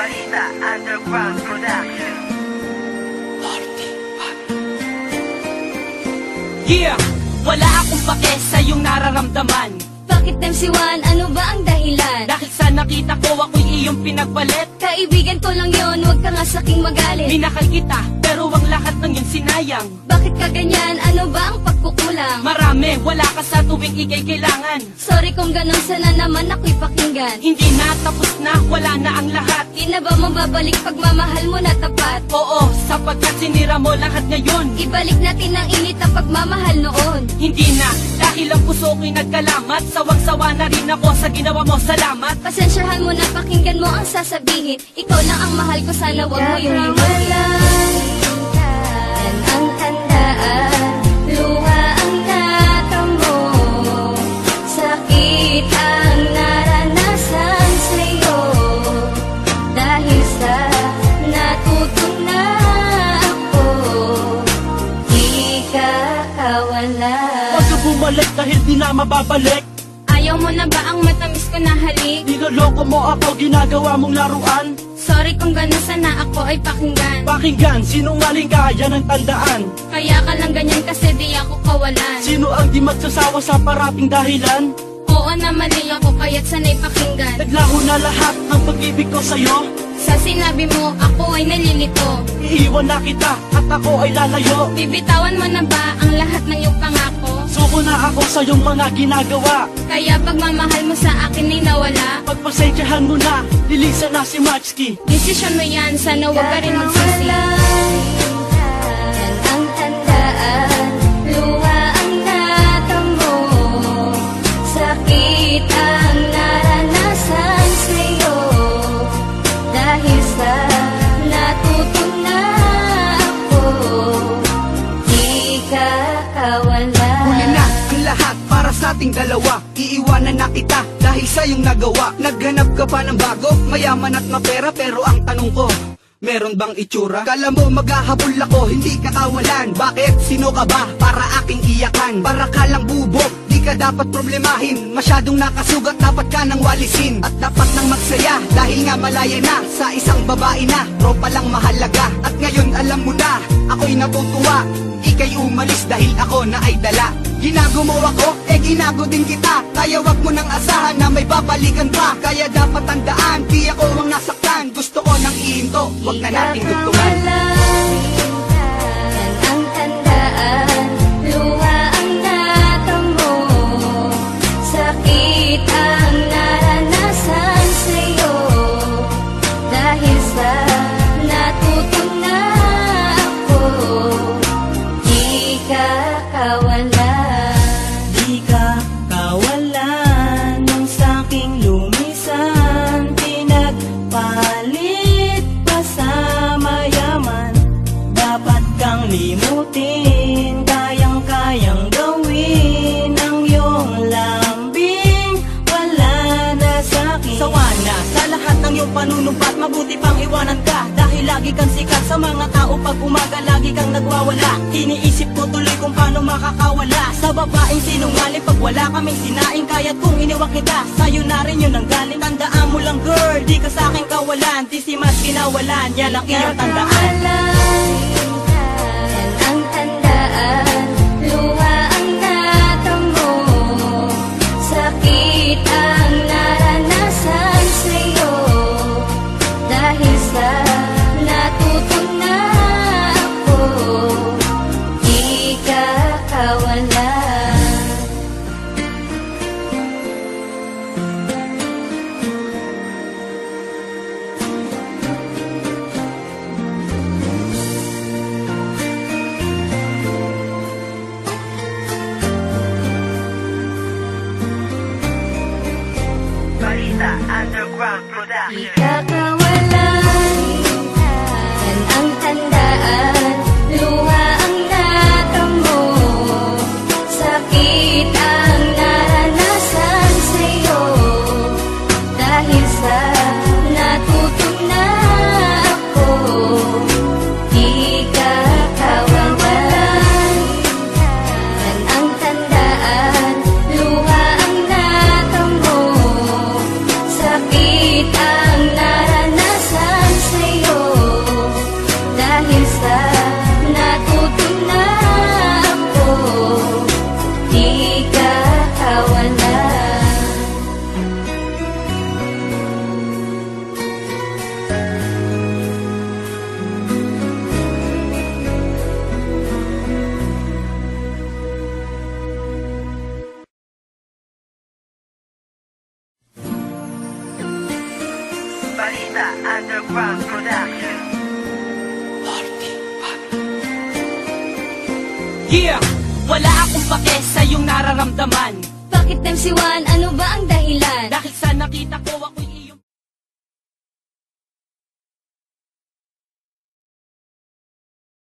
Balita Underground Production. Yeah! Wala akong pake sa iyong nararamdaman. Bakit MC1? Ano ba ang dahilan? Dahil sa nakita ko ako'y iyong pinagpalit. Kaibigan ko lang yon, huwag ka nga saking magalit. Minakal kita, pero ang lahat ng yun sinayang. Bakit ka ganyan? Ano ba ang pagkukulang? Marami, wala ka sa tuwing ikay kailangan. Sorry kung ganun, sana naman ako'y pakinggan. Hindi na, tapos na, wala na ang lahat. Di na ba mababalik pagmamahal mo na tapat? Oo, sapagkat sinira mo lahat ngayon. Ibalik natin ang init na pagmamahal noon. Hindi na, dahil ang puso ko'y nagkalamat. Sawang-sawa na rin ako sa ginawa mo, salamat. Pasensyahan mo na, pakinggan mo ang sasabihin. Ikaw lang ang mahal ko, sana wag mo yung limutin. Yan ang tandaan, luha ang natamo, sakit ang naranasan sa'yo. Dahil sa natutunan ako, di ka kawala. Huwag ka bumalik dahil di na mababalik. Ayaw mo na ba ang matamis ko na halik? Niloloko mo ako, ginagawa mong laruan. Sorry kung gano'n, sana ako ay pakinggan. Pakinggan, sinungaling ka, yan ang tandaan. Kaya ka lang ganyan kasi di ako kawalan. Sino ang di magsasawa sa parating dahilan? Oo na mali ako, kaya't sanay pakinggan. Naglaho na lahat ng pag-ibig ko sa'yo. Sa sinabi mo, ako ay nalilito. Iiwan na kita at ako ay lalayo. Bibitawan mo na ba ang lahat ng iyong pangako? Suko na ako sa iyong mga ginagawa. Kaya pagmamahal mo sa akin ay nawala. Pagpasensyahan mo na, lilisan na si Matchki. Desisyon mo yan, sana huwag ka rin magsisi. Yan ang tandaan, luha ang natamo, sakit ang naranasan sa'yo. Dahil sa natutunan ako, di ka kawala. Huli na ang lahat para sa ating dalawa. Iiwanan na kita dahil sa iyong nagawa. Naghanap ka pa ng bago, mayaman at mapera. Pero ang tanong ko, meron bang itsura? Kala mo maghahabol ako, hindi ka kawalan. Bakit? Sino ka ba para aking iyakan? Para ka lang bubog, di ka dapat problemahin. Masyadong nakasugat, dapat ka nang walisin. At dapat nang magsaya, dahil nga malaya na. Sa isang babae na, tropa lang mahalaga. At ngayon alam mo na, ako'y natutuwa. Ika'y umalis dahil ako na ay dala. Ginago mo ako, ginago din kita. Kaya wag mo nang asahan na may babalikan pa. Kaya dapat tandaan, di ako ang nasaktan. Gusto ko nang ihinto, wag na nating tugtungan. Yan ang tandaan, luha ang natamo, sakit ang naranasan sa'yo. Dahil sa natutunan ako, di ka kawala. Di ka kawalan ng saking lumisan. Pinagpalit pa sa mayaman. Dapat kang limutin, kayang-kayang gawin ang iyong lambing. Wala na sa'kin. Sawa na sa lahat ng iyong panunumpat, mabuti pang iwanan ka. Dahil lagi kang sikat sa mga tao, pag umaga lagi kang nagwawala. Iniisip ko tuloy kung paano makakawala sa babaeng sinungaling. Pag wala kaming sinaing, kaya't kung iniwag kita, sa'yo na rin yun ang galing. Tandaan mo lang girl, di ka sa'king kawalan. Di si mas kinawalan, yan ang iyong tandaan. Yan ang tandaan, luha ang natamo, sakit ang naranasan sa'yo. Dahil sa natutunan ako, di ka kawala. Balita Underground Di Production. ka kawalan, yan ang tandaan, luha ang natamo, sakit ang naranasan sa'yo. Dahil sa natutunan ako, di ka kawalan. Yan ang tandaan, luha ang natamo, sakit ang naranasan Underground Production. Yeah! Wala akong pake sa iyong nararamdaman. Bakit MC1, ano ba ang dahilan? Dahil sa nakita ko